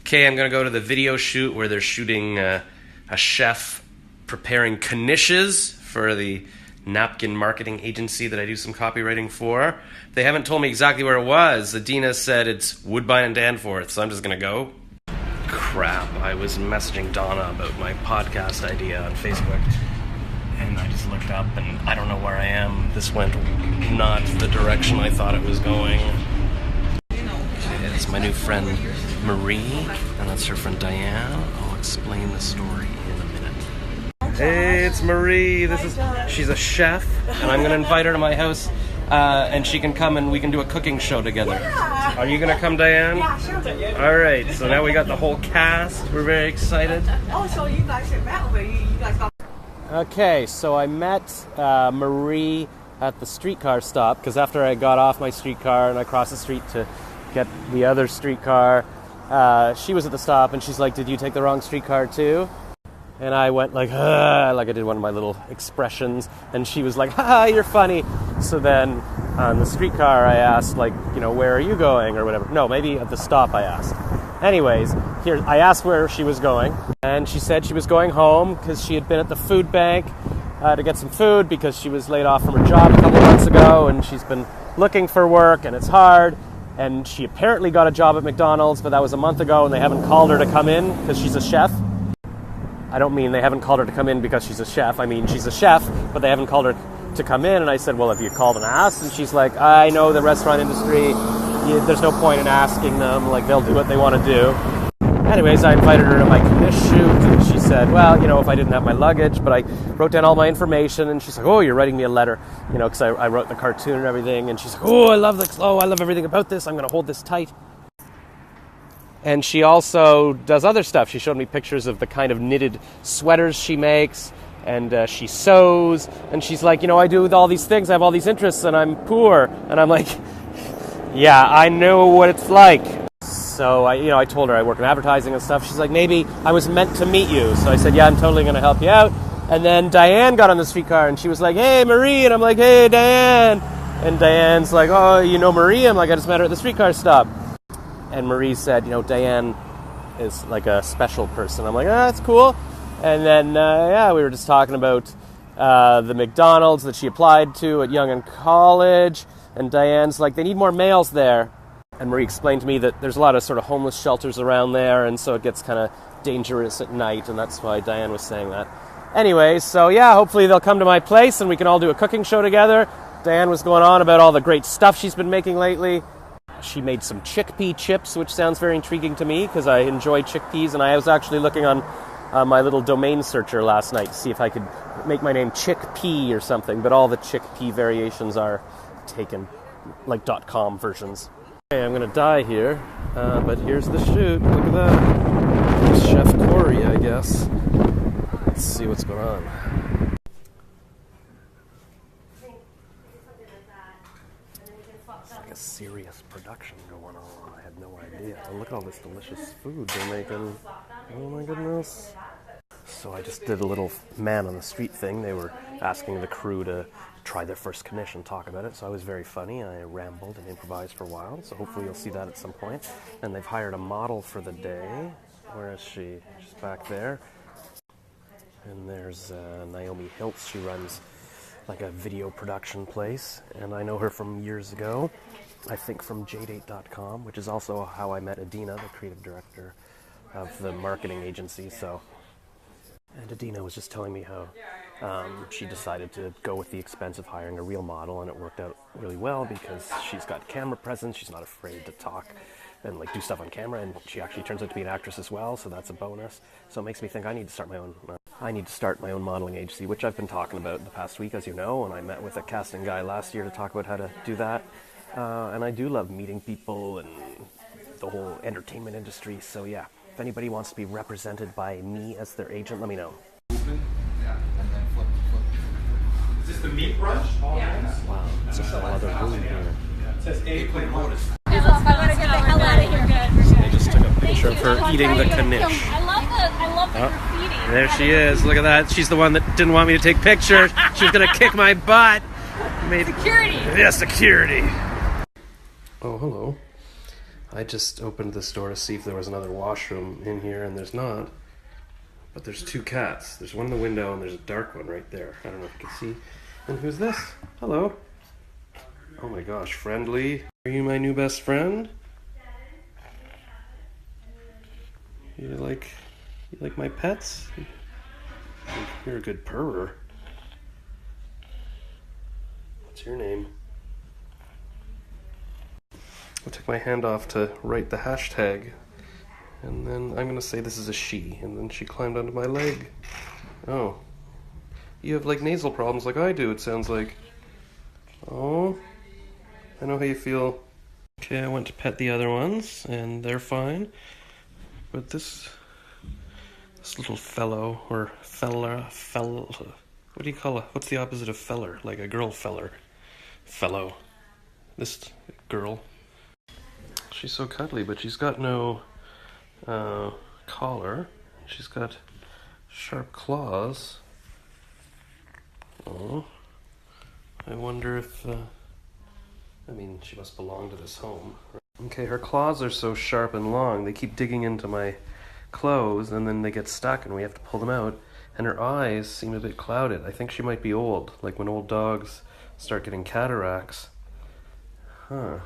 Okay, I'm going to go to the video shoot where they're shooting a chef preparing Knishes for the Napkin Marketing agency that I do some copywriting for. They haven't told me exactly where it was. Adina said it's Woodbine and Danforth, so I'm just going to go. Crap, I was messaging Donna about my podcast idea on Facebook, and I just looked up and I don't know where I am. This went not the direction I thought it was going. It's my new friend Marie, and that's her friend Diane. I'll explain the story in a minute. Hey, it's Marie. She's a chef, and I'm going to invite her to my house, and she can come and we can do a cooking show together. Yeah. Are you going to come, Diane? Yeah, sure. All right, so now we got the whole cast. We're very excited. Oh, so you guys have met already? You guys got... Okay, so I met Marie at the streetcar stop, because after I got off my streetcar and I crossed the street to get the other streetcar, she was at the stop and she's like, "Did you take the wrong streetcar too?" And I went like I did one of my little expressions, and she was like, "Ha, you're funny." So then on the streetcar I asked, like, "Where are you going?" or whatever. No, maybe at the stop I asked. Anyways, here I asked where she was going, and she said she was going home because she had been at the food bank to get some food because she was laid off from her job a couple months ago, and she's been looking for work and it's hard. And she apparently got a job at McDonald's, but that was a month ago, and they haven't called her to come in because she's a chef. I don't mean they haven't called her to come in because she's a chef. I mean she's a chef, but they haven't called her to come in. And I said, "Well, have you called and asked?" And she's like, "I know the restaurant industry. There's no point in asking them. Like, they'll do what they want to do." Anyways, I invited her to my Knish shoot, and she said, "Well, if I didn't have my luggage," but I wrote down all my information, and she's like, "Oh, you're writing me a letter," because I wrote the cartoon and everything, and she's like, I love everything about this. I'm going to hold this tight." And she also does other stuff. She showed me pictures of the kind of knitted sweaters she makes, and she sews, and she's like, "I do all these things. I have all these interests, and I'm poor." And I'm like, "Yeah, I know what it's like." So I told her I work in advertising and stuff. She's like, "Maybe I was meant to meet you." So I said, "Yeah, I'm totally going to help you out." And then Diane got on the streetcar and she was like, "Hey, Marie." And I'm like, "Hey, Diane." And Diane's like, "Oh, you know Marie?" I'm like, "I just met her at the streetcar stop." And Marie said, Diane is like a special person. I'm like, "That's cool." And then, we were just talking about the McDonald's that she applied to at Young and College. And Diane's like, "They need more males there." And Marie explained to me that there's a lot of sort of homeless shelters around there, and so it gets kind of dangerous at night, and that's why Diane was saying that. Anyway, so hopefully they'll come to my place and we can all do a cooking show together. Diane was going on about all the great stuff she's been making lately. She made some chickpea chips, which sounds very intriguing to me because I enjoy chickpeas, and I was actually looking on my little domain searcher last night to see if I could make my name chickpea or something, but all the chickpea variations are taken, like .com versions. Okay, I'm going to die here, but here's the shoot. Look at that. Chef Corey, I guess. Let's see what's going on. It's like a serious production going on. I had no idea. Oh, look at all this delicious food they're making. Oh my goodness. So I just did a little man on the street thing. They were asking the crew to try their first Knish and talk about it, so I was very funny. I rambled and improvised for a while, so hopefully you'll see that at some point. And they've hired a model for the day. Where is she? She's back there. And there's Naomi Hiltz. She runs like a video production place, and I know her from years ago, I think from jdate.com, which is also how I met Adina, the creative director of the marketing agency. And Adina was just telling me how she decided to go with the expense of hiring a real model, and it worked out really well because she's got camera presence, she's not afraid to talk and do stuff on camera, and she actually turns out to be an actress as well, so that's a bonus. So it makes me think I need to start my own modeling agency, which I've been talking about the past week, as you know, and I met with a casting guy last year to talk about how to do that. And I do love meeting people and the whole entertainment industry, so yeah. If anybody wants to be represented by me as their agent, let me know. Open, yeah, and then flip. Is this the meat brunch? Yeah. Wow, it's a whole other room here. It says A-plate modus. I gotta get the hell out of here. Good. They just took a picture of her eating the Knish. I love the graffiti. There she is. Look at that. She's the one that didn't want me to take pictures. She was going to kick my butt. Security. Yeah, security. Oh, hello. I just opened this door to see if there was another washroom in here, and there's not. But there's two cats. There's one in the window, and there's a dark one right there. I don't know if you can see. And who's this? Hello. Oh my gosh, friendly. Are you my new best friend? You like my pets? You're a good purrer. What's your name? I'll take my hand off to write the hashtag, and then I'm gonna say this is a she, and then she climbed onto my leg. Oh. You have like nasal problems like I do, it sounds like. Oh. I know how you feel. Okay, I went to pet the other ones, and they're fine. But this little fellow, or what do you call it? What's the opposite of feller? Like a girl feller. Fellow. This girl. She's so cuddly, but she's got no collar. She's got sharp claws. Oh. I wonder if, she must belong to this home. Okay, her claws are so sharp and long, they keep digging into my clothes, and then they get stuck, and we have to pull them out. And her eyes seem a bit clouded. I think she might be old, like when old dogs start getting cataracts. Huh.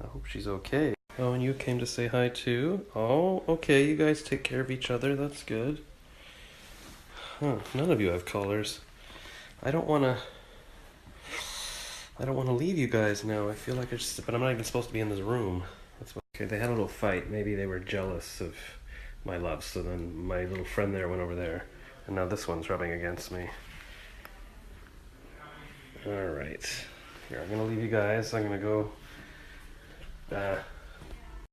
I hope she's okay. Oh, and you came to say hi too? Oh, okay, you guys take care of each other, that's good. Huh, none of you have collars. I don't want to leave you guys now. I feel like but I'm not even supposed to be in this room. Okay, they had a little fight. Maybe they were jealous of my love, so then my little friend there went over there. And now this one's rubbing against me. Alright. Here, I'm going to leave you guys. I'm going to go...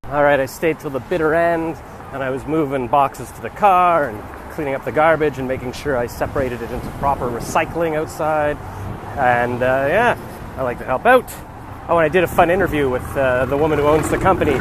Alright, I stayed till the bitter end, and I was moving boxes to the car and cleaning up the garbage and making sure I separated it into proper recycling outside. And I like to help out. Oh, and I did a fun interview with the woman who owns the company.